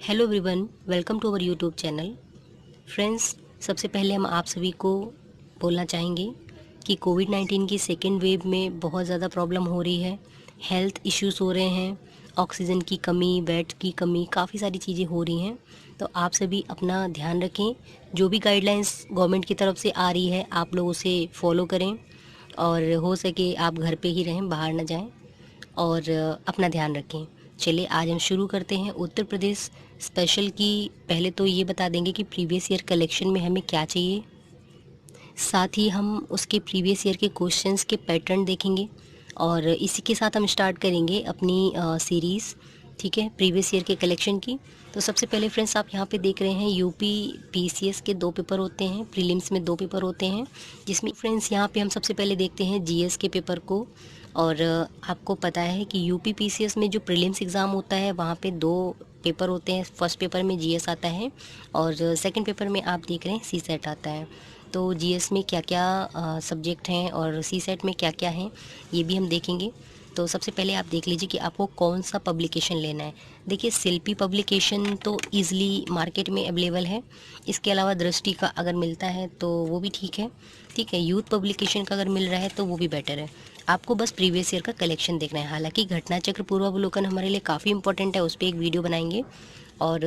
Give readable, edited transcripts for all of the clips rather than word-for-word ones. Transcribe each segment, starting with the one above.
Hello everyone, welcome to our YouTube channel. Friends, सबसे पहले हम आप सभी को बोलना चाहेंगे कि कोविड-19 की सेकेंड वेव में बहुत ज़्यादा प्रॉब्लम हो रही है। हेल्थ इश्यूज़ हो रहे हैं, ऑक्सीजन की कमी, बेड की कमी, काफ़ी सारी चीज़ें हो रही हैं। तो आप सभी अपना ध्यान रखें। जो भी गाइडलाइंस गवर्नमेंट की तरफ से आ रही है, आप लोग उसे फॉलो करें और हो सके आप घर पे ही रहें, बाहर ना जाएं और अपना ध्यान रखें। चलिए आज हम शुरू करते हैं उत्तर प्रदेश स्पेशल की। पहले तो ये बता देंगे कि प्रीवियस ईयर कलेक्शन में हमें क्या चाहिए, साथ ही हम उसके प्रीवियस ईयर के क्वेश्चंस के पैटर्न देखेंगे और इसी के साथ हम स्टार्ट करेंगे अपनी सीरीज़। ठीक है, प्रीवियस ईयर के कलेक्शन की। तो सबसे पहले फ्रेंड्स, आप यहाँ पे देख रहे हैं यूपी पीसीएस के 2 पेपर होते हैं, प्रीलिम्स में 2 पेपर होते हैं, जिसमें फ्रेंड्स यहाँ पे हम सबसे पहले देखते हैं जीएस के पेपर को। और आपको पता है कि यूपी पीसीएस में जो प्रीलिम्स एग्ज़ाम होता है वहाँ पे 2 पेपर होते हैं। फर्स्ट पेपर में जीएस आता है और सेकंड पेपर में आप देख रहे हैं सीसेट आता है। तो जीएस में क्या क्या सब्जेक्ट हैं और सीसेट में क्या क्या हैं, ये भी हम देखेंगे। तो सबसे पहले आप देख लीजिए कि आपको कौन सा पब्लिकेशन लेना है। देखिए, शिल्पी पब्लिकेशन तो ईज़िली मार्केट में अवेलेबल है। इसके अलावा दृष्टि का अगर मिलता है तो वो भी ठीक है। ठीक है, यूथ पब्लिकेशन का अगर मिल रहा है तो वो भी बेटर है। आपको बस प्रीवियस ईयर का कलेक्शन देखना है। हालांकि घटना चक्र पूर्वावलोकन हमारे लिए काफ़ी इंपॉर्टेंट है, उस पर एक वीडियो बनाएंगे। और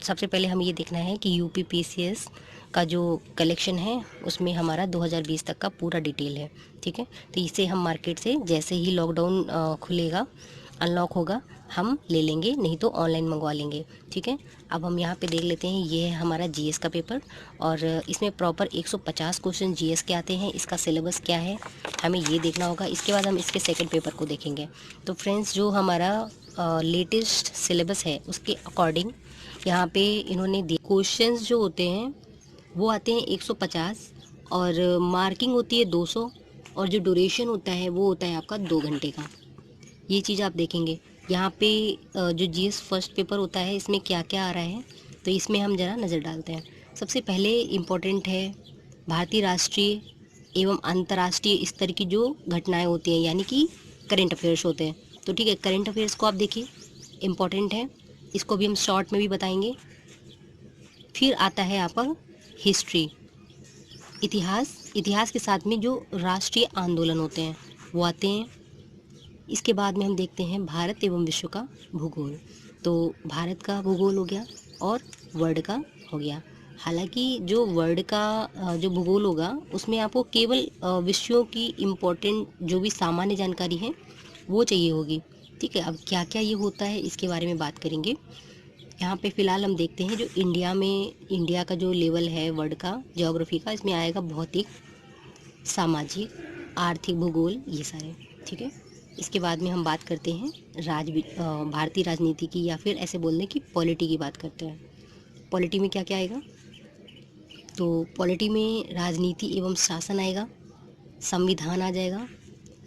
सबसे पहले हम ये देखना है कि यूपी पीसीएस का जो कलेक्शन है उसमें हमारा 2020 तक का पूरा डिटेल है। ठीक है, तो इसे हम मार्केट से जैसे ही लॉकडाउन खुलेगा, अनलॉक होगा, हम ले लेंगे, नहीं तो ऑनलाइन मंगवा लेंगे। ठीक है, अब हम यहाँ पे देख लेते हैं। ये है हमारा जीएस का पेपर और इसमें प्रॉपर 150 क्वेश्चन जीएस के आते हैं। इसका सिलेबस क्या है हमें ये देखना होगा। इसके बाद हम इसके सेकंड पेपर को देखेंगे। तो फ्रेंड्स, जो हमारा लेटेस्ट सिलेबस है उसके अकॉर्डिंग यहाँ पे इन्होंने क्वेश्चंस जो होते हैं वो आते हैं 150 और मार्किंग होती है 200 और जो ड्यूरेशन होता है वो होता है आपका 2 घंटे का। ये चीज़ आप देखेंगे। यहाँ पे जो जीएस फर्स्ट पेपर होता है इसमें क्या क्या आ रहा है, तो इसमें हम ज़रा नज़र डालते हैं। सबसे पहले इम्पोर्टेंट है भारतीय, राष्ट्रीय एवं अंतर्राष्ट्रीय स्तर की जो घटनाएं होती हैं, यानी कि करेंट अफेयर्स होते हैं। तो ठीक है, करेंट अफेयर्स को आप देखिए, इम्पोर्टेंट है। इसको भी हम शॉर्ट में भी बताएंगे। फिर आता है आपका हिस्ट्री, इतिहास। इतिहास के साथ में जो राष्ट्रीय आंदोलन होते हैं वो आते हैं। इसके बाद में हम देखते हैं भारत एवं विश्व का भूगोल। तो भारत का भूगोल हो गया और वर्ल्ड का हो गया। हालांकि जो वर्ल्ड का जो भूगोल होगा उसमें आपको केवल विषयों की इम्पोर्टेंट जो भी सामान्य जानकारी है वो चाहिए होगी। ठीक है, अब क्या क्या ये होता है इसके बारे में बात करेंगे। यहाँ पे फ़िलहाल हम देखते हैं जो इंडिया में, इंडिया का जो लेवल है वर्ल्ड का ज्योग्राफी का, इसमें आएगा भौतिक, सामाजिक, आर्थिक, भूगोल, ये सारे। ठीक है, इसके बाद में हम बात करते हैं भारतीय राजनीति की, या फिर ऐसे बोल दें कि पॉलिटी की बात करते हैं। पॉलिटी में क्या क्या आएगा, तो पॉलिटी में राजनीति एवं शासन आएगा, संविधान आ जाएगा,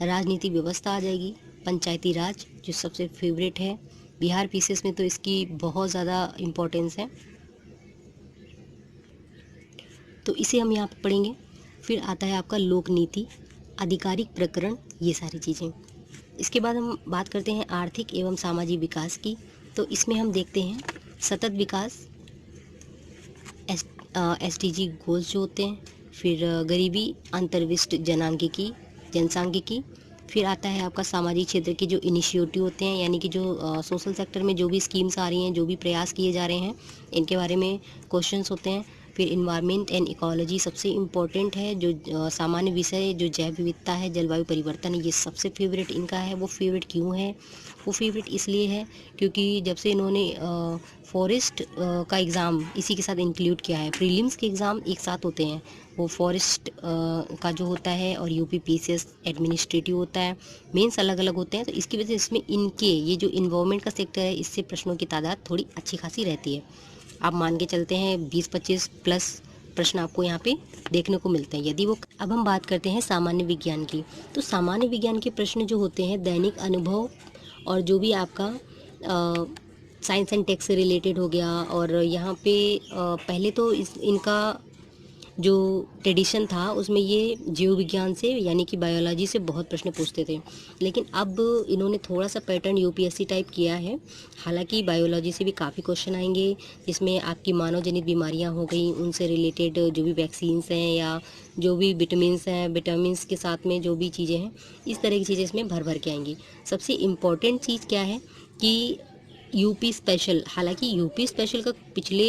राजनीति व्यवस्था आ जाएगी, पंचायती राज जो सबसे फेवरेट है। बिहार पीसीएस में तो इसकी बहुत ज़्यादा इम्पोर्टेंस है, तो इसे हम यहाँ पर पढ़ेंगे। फिर आता है आपका लोक नीति, आधिकारिक प्रकरण, ये सारी चीज़ें। इसके बाद हम बात करते हैं आर्थिक एवं सामाजिक विकास की। तो इसमें हम देखते हैं सतत विकास, एसडीजी गोल्स जो होते हैं, फिर गरीबी, अंतर्विष्ट जनांगिकी, जनसांख्यिकी। फिर आता है आपका सामाजिक क्षेत्र के जो इनिशिएटिव होते हैं, यानी कि जो सोशल सेक्टर में जो भी स्कीम्स आ रही हैं, जो भी प्रयास किए जा रहे हैं, इनके बारे में क्वेश्चंस होते हैं। फिर इन्वायरमेंट एंड इकोलॉजी सबसे इम्पोर्टेंट है, जो सामान्य विषय जो जैव विविधता है, जलवायु परिवर्तन, ये सबसे फेवरेट इनका है। वो फेवरेट क्यों है, वो फेवरेट इसलिए है क्योंकि जब से इन्होंने फॉरेस्ट का एग्ज़ाम इसी के साथ इंक्लूड किया है। प्रीलिम्स के एग्ज़ाम एक साथ होते हैं, वो फॉरेस्ट का जो होता है और यूपी पीसीएस एडमिनिस्ट्रेटिव होता है, मेंस अलग अलग होते हैं। तो इसकी वजह से इसमें इनके ये जो इन्वायरमेंट का सेक्टर है, इससे प्रश्नों की तादाद थोड़ी अच्छी खासी रहती है। आप मान के चलते हैं 20-25 प्लस प्रश्न आपको यहाँ पे देखने को मिलते हैं यदि वो। अब हम बात करते हैं सामान्य विज्ञान की। तो सामान्य विज्ञान के प्रश्न जो होते हैं दैनिक अनुभव और जो भी आपका साइंस एंड टेक से रिलेटेड हो गया। और यहाँ पे पहले तो इनका जो ट्रेडिशन था उसमें ये जीव विज्ञान से यानी कि बायोलॉजी से बहुत प्रश्न पूछते थे, लेकिन अब इन्होंने थोड़ा सा पैटर्न यूपीएससी टाइप किया है। हालांकि बायोलॉजी से भी काफ़ी क्वेश्चन आएंगे, जिसमें आपकी मानव जनित बीमारियां हो गई, उनसे रिलेटेड जो भी वैक्सीन्स हैं या जो भी विटामिन्स हैं, विटामिन्स के साथ में जो भी चीज़ें हैं, इस तरह की चीज़ें इसमें भर भर के आएंगी। सबसे इम्पॉर्टेंट चीज़ क्या है कि यूपी स्पेशल, हालांकि यूपी स्पेशल का पिछले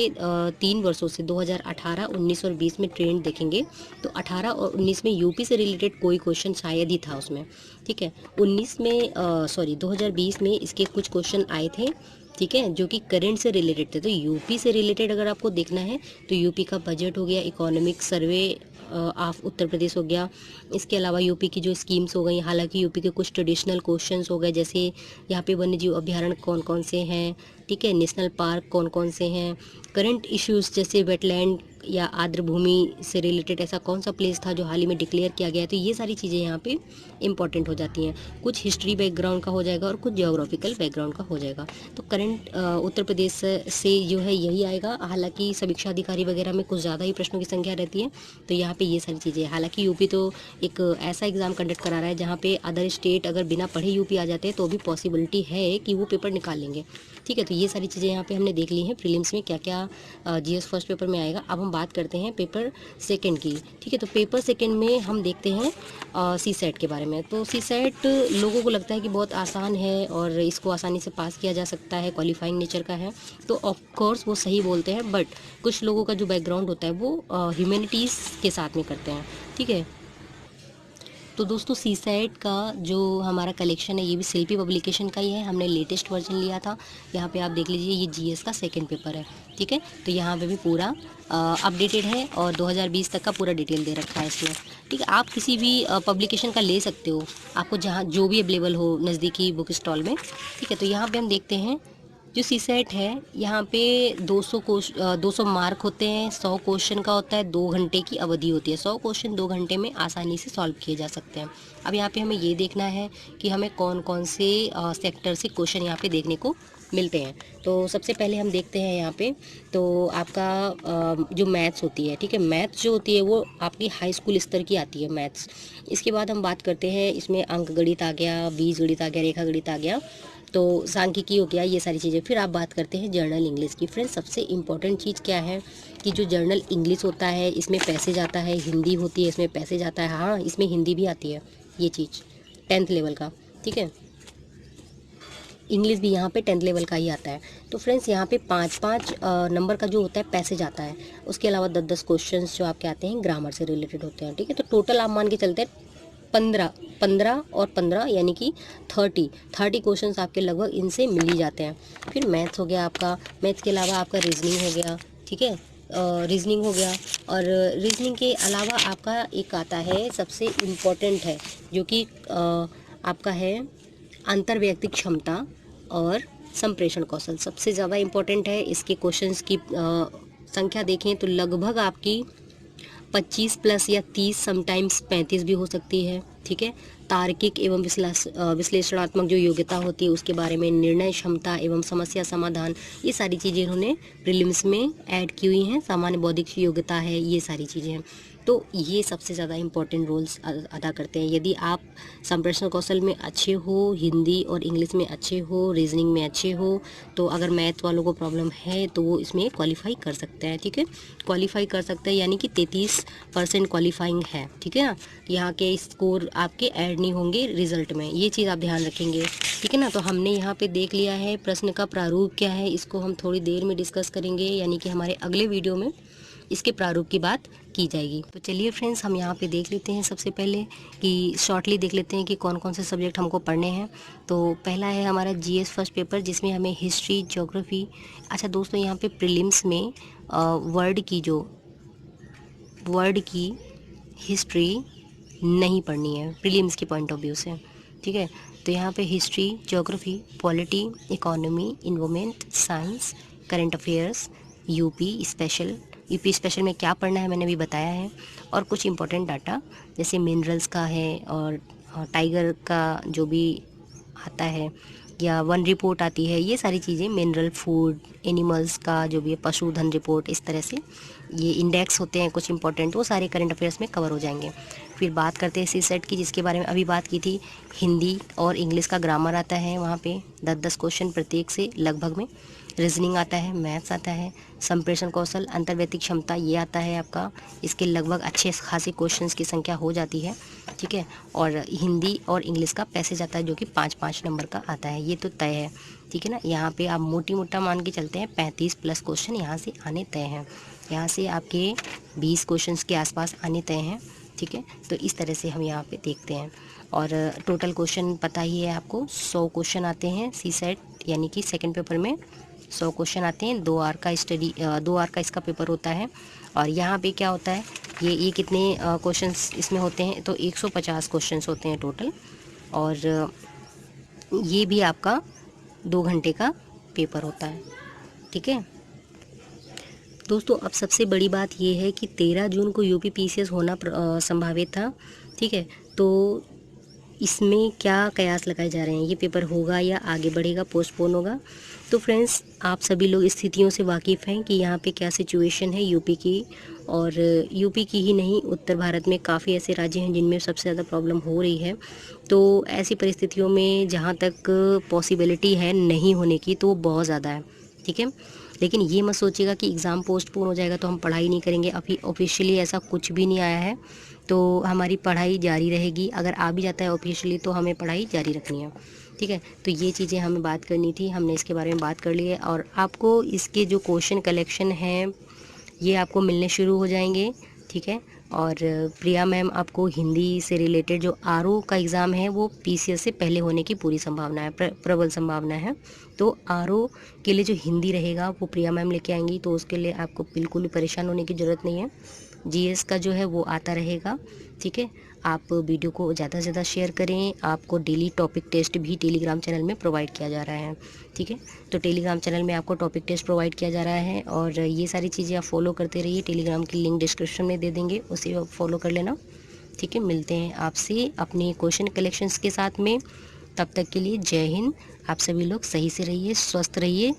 3 वर्षों से 2018, 19 और 20 में ट्रेंड देखेंगे तो 18 और 19 में यूपी से रिलेटेड कोई क्वेश्चन शायद ही था उसमें, ठीक है। 19 में 2020 में इसके कुछ क्वेश्चन आए थे, ठीक है, जो कि करंट से रिलेटेड थे। तो यूपी से रिलेटेड अगर आपको देखना है तो यूपी का बजट हो गया, economic survey of Uttar Pradesh हो गया, इसके अलावा यूपी की जो स्कीम्स हो गई, हालांकि यूपी के कुछ ट्रेडिशनल क्वेश्चंस हो गए, जैसे यहाँ पे वन्य जीव अभ्यारण्य कौन कौन से हैं, ठीक है, नेशनल पार्क कौन कौन से हैं, करंट इश्यूज जैसे वेटलैंड या आर्द्र भूमि से रिलेटेड ऐसा कौन सा प्लेस था जो हाल ही में डिक्लेयर किया गया है। तो ये सारी चीज़ें यहाँ पे इंपॉर्टेंट हो जाती हैं। कुछ हिस्ट्री बैकग्राउंड का हो जाएगा और कुछ जियोग्राफिकल बैकग्राउंड का हो जाएगा। तो करंट उत्तर प्रदेश से जो है यही आएगा। हालांकि समीक्षा अधिकारी वगैरह में कुछ ज़्यादा ही प्रश्नों की संख्या रहती है, तो यहाँ पे ये सारी चीज़ें। हालांकि यूपी तो एक ऐसा एग्ज़ाम कंडक्ट करा रहा है जहाँ पे अदर स्टेट अगर बिना पढ़े यूपी आ जाते हैं तो भी पॉसिबिलिटी है कि वो पेपर निकाल लेंगे, ठीक है। तो ये सारी चीज़ें यहाँ पे हमने देख ली हैं प्रीलिम्स में क्या क्या जीएस फर्स्ट पेपर में आएगा। अब हम बात करते हैं पेपर सेकंड की, ठीक है। तो पेपर सेकंड में हम देखते हैं सी सेट के बारे में। तो सी सेट लोगों को लगता है कि बहुत आसान है और इसको आसानी से पास किया जा सकता है, क्वालिफाइंग नेचर का है, तो ऑफ कोर्स वो सही बोलते हैं। बट कुछ लोगों का जो बैकग्राउंड होता है वो ह्यूमैनिटीज़ के साथ में करते हैं, ठीक है। तो दोस्तों सी सेट का जो हमारा कलेक्शन है ये भी शिल्पी पब्लिकेशन का ही है, हमने लेटेस्ट वर्जन लिया था। यहाँ पे आप देख लीजिए, ये जीएस का सेकंड पेपर है, ठीक है। तो यहाँ पे भी पूरा अपडेटेड है और 2020 तक का पूरा डिटेल दे रखा है इसमें, ठीक है। आप किसी भी पब्लिकेशन का ले सकते हो, आपको जहाँ जो भी अवेलेबल हो नज़दीकी बुक स्टॉल में, ठीक है। तो यहाँ पर हम देखते हैं जो सी सेट है, यहाँ पे 200 मार्क होते हैं, 100 क्वेश्चन का होता है, 2 घंटे की अवधि होती है। 100 क्वेश्चन 2 घंटे में आसानी से सॉल्व किए जा सकते हैं। अब यहाँ पे हमें ये देखना है कि हमें कौन कौन से सेक्टर से क्वेश्चन यहाँ पे देखने को मिलते हैं। तो सबसे पहले हम देखते हैं यहाँ पे, तो आपका जो मैथ्स होती है, ठीक है, मैथ्स जो होती है वो आपकी हाई स्कूल स्तर की आती है मैथ्स। इसके बाद हम बात करते हैं, इसमें अंक गणित आ गया, बीज गणित आ गया, रेखा गणित आ गया, तो सांख्यिकी हो गया, ये सारी चीज़ें। फिर आप बात करते हैं जर्नल इंग्लिश की। फ्रेंड्स सबसे इम्पॉर्टेंट चीज़ क्या है कि जो जर्नल इंग्लिश होता है इसमें पैसेज आता है, हिंदी होती है इसमें पैसेज आता है, हाँ इसमें हिंदी भी आती है, ये चीज़ 10th लेवल का, ठीक है। इंग्लिश भी यहाँ पे 10th लेवल का ही आता है। तो फ्रेंड्स यहाँ पे 5-5 नंबर का जो होता है पैसेज आता है, उसके अलावा 10-10 क्वेश्चंस जो आपके आते हैं ग्रामर से रिलेटेड होते हैं, ठीक है। तो टोटल आप मान के चलते हैं 15 और 15 यानी कि 30 क्वेश्चंस आपके लगभग इनसे मिल ही जाते हैं। फिर मैथ्स हो गया आपका, मैथ्स के अलावा आपका रीजनिंग हो गया, ठीक है, रीजनिंग हो गया। और रीजनिंग के अलावा आपका एक आता है सबसे इम्पोर्टेंट है, जो कि आपका है अंतर्वैयक्तिक क्षमता और संप्रेषण कौशल, सबसे ज़्यादा इम्पोर्टेंट है। इसके क्वेश्चंस की संख्या देखें तो लगभग आपकी 25 प्लस या 30, समटाइम्स 35 भी हो सकती है, ठीक है। तार्किक एवं विश्लेषणात्मक जो योग्यता होती है उसके बारे में, निर्णय क्षमता एवं समस्या समाधान, ये सारी चीज़ें इन्होंने प्रीलिम्स में ऐड की हुई हैं। सामान्य बौद्धिक योग्यता है, ये सारी चीज़ें हैं। तो ये सबसे ज़्यादा इम्पोर्टेंट रोल्स अदा करते हैं। यदि आप संप्रेषण कौशल में अच्छे हो, हिंदी और इंग्लिश में अच्छे हो, रीजनिंग में अच्छे हो, तो अगर मैथ वालों को प्रॉब्लम है तो वो इसमें क्वालिफाई कर सकते हैं, ठीक है। क्वालिफाई कर सकते हैं यानी कि 33% क्वालिफाइंग है, ठीक है ना। यहाँ के स्कोर आपके ऐड नहीं होंगे रिजल्ट में, ये चीज़ आप ध्यान रखेंगे, ठीक है ना। तो हमने यहाँ पे देख लिया है प्रश्न का प्रारूप क्या है, इसको हम थोड़ी देर में डिस्कस करेंगे, यानी कि हमारे अगले वीडियो में इसके प्रारूप की बात की जाएगी। तो चलिए फ्रेंड्स हम यहाँ पे देख लेते हैं, सबसे पहले कि शॉर्टली देख लेते हैं कि कौन कौन से सब्जेक्ट हमको पढ़ने हैं। तो पहला है हमारा जीएस फर्स्ट पेपर, जिसमें हमें हिस्ट्री, ज्योग्राफी। अच्छा दोस्तों, यहाँ पे प्रीलिम्स में वर्ड की हिस्ट्री नहीं पढ़नी है प्रीलिम्स के पॉइंट ऑफ व्यू से, ठीक है। तो यहाँ पे history, geography, polity, economy, environment, science, current affairs, UP special में क्या पढ़ना है मैंने भी बताया है। और कुछ इंपॉर्टेंट डाटा जैसे मिनरल्स का है और टाइगर का जो भी आता है, या वन रिपोर्ट आती है, ये सारी चीज़ें, मिनरल, फूड, एनिमल्स का जो भी है, पशुधन रिपोर्ट, इस तरह से ये इंडेक्स होते हैं कुछ इंपॉर्टेंट, वो सारे करंट अफेयर्स में कवर हो जाएंगे। फिर बात करते हैं सीसेट की, जिसके बारे में अभी बात की थी। हिंदी और इंग्लिश का ग्रामर आता है वहाँ पे 10-10 क्वेश्चन प्रत्येक से लगभग में। रीजनिंग आता है, मैथ्स आता है, संप्रेषण कौशल, अंतर्वैयक्तिक क्षमता ये आता है आपका। इसके लगभग अच्छे खासे क्वेश्चंस की संख्या हो जाती है, ठीक है। और हिंदी और इंग्लिश का पैसेज आता है जो कि 5-5 नंबर का आता है, ये तो तय है, ठीक है ना। यहाँ पे आप मोटी मोटा मान के चलते हैं 35+ क्वेश्चन यहाँ से आने तय हैं। यहाँ से आपके 20 क्वेश्चंस के आसपास आने तय हैं, ठीक है। तो इस तरह से हम यहाँ पे देखते हैं। और टोटल क्वेश्चन पता ही है आपको, 100 क्वेश्चन आते हैं सीसेट, यानी कि सेकंड पेपर में 100 क्वेश्चन आते हैं। 2 आवर का स्टडी, 2 आवर का इसका पेपर होता है। और यहाँ पे क्या होता है, ये कितने क्वेश्चंस इसमें होते हैं, तो 150 क्वेश्चंस होते हैं टोटल। और ये भी आपका 2 घंटे का पेपर होता है, ठीक है दोस्तों। अब सबसे बड़ी बात ये है कि 13 जून को यूपी पीसीएस होना संभावित था, ठीक है। तो इसमें क्या कयास लगाए जा रहे हैं, ये पेपर होगा या आगे बढ़ेगा, पोस्टपोन होगा। तो फ्रेंड्स, आप सभी लोग स्थितियों से वाकिफ़ हैं कि यहाँ पे क्या सिचुएशन है यूपी की। और यूपी की ही नहीं, उत्तर भारत में काफ़ी ऐसे राज्य हैं जिनमें सबसे ज़्यादा प्रॉब्लम हो रही है। तो ऐसी परिस्थितियों में जहाँ तक पॉसिबिलिटी है नहीं होने की, तो वो बहुत ज़्यादा है, ठीक है। लेकिन ये मत सोचिएगा कि एग्ज़ाम पोस्टपोन हो जाएगा तो हम पढ़ाई नहीं करेंगे। अभी ऑफिशियली ऐसा कुछ भी नहीं आया है, तो हमारी पढ़ाई जारी रहेगी। अगर आ भी जाता है ऑफिशियली तो हमें पढ़ाई जारी रखनी है, ठीक है। तो ये चीज़ें हमें बात करनी थी, हमने इसके बारे में बात कर ली है। और आपको इसके जो क्वेश्चन कलेक्शन हैं ये आपको मिलने शुरू हो जाएंगे, ठीक है। और प्रिया मैम आपको हिंदी से रिलेटेड जो आरओ का एग्ज़ाम है वो पीसीएस से पहले होने की पूरी संभावना है, प्रबल संभावना है। तो आरओ के लिए जो हिंदी रहेगा वो प्रिया मैम लेके आएंगी, तो उसके लिए आपको बिल्कुल भी परेशान होने की ज़रूरत नहीं है। जीएस का जो है वो आता रहेगा, ठीक है। आप वीडियो को ज़्यादा से ज़्यादा शेयर करें। आपको डेली टॉपिक टेस्ट भी टेलीग्राम चैनल में प्रोवाइड किया जा रहा है, ठीक है। तो टेलीग्राम चैनल में आपको टॉपिक टेस्ट प्रोवाइड किया जा रहा है, और ये सारी चीज़ें आप फॉलो करते रहिए। टेलीग्राम की लिंक डिस्क्रिप्शन में दे देंगे, उसे आप फॉलो कर लेना, ठीक है। मिलते हैं आपसे अपने क्वेश्चन कलेक्शंस के साथ में, तब तक के लिए जय हिंद। आप सभी लोग सही से रहिए, स्वस्थ रहिए।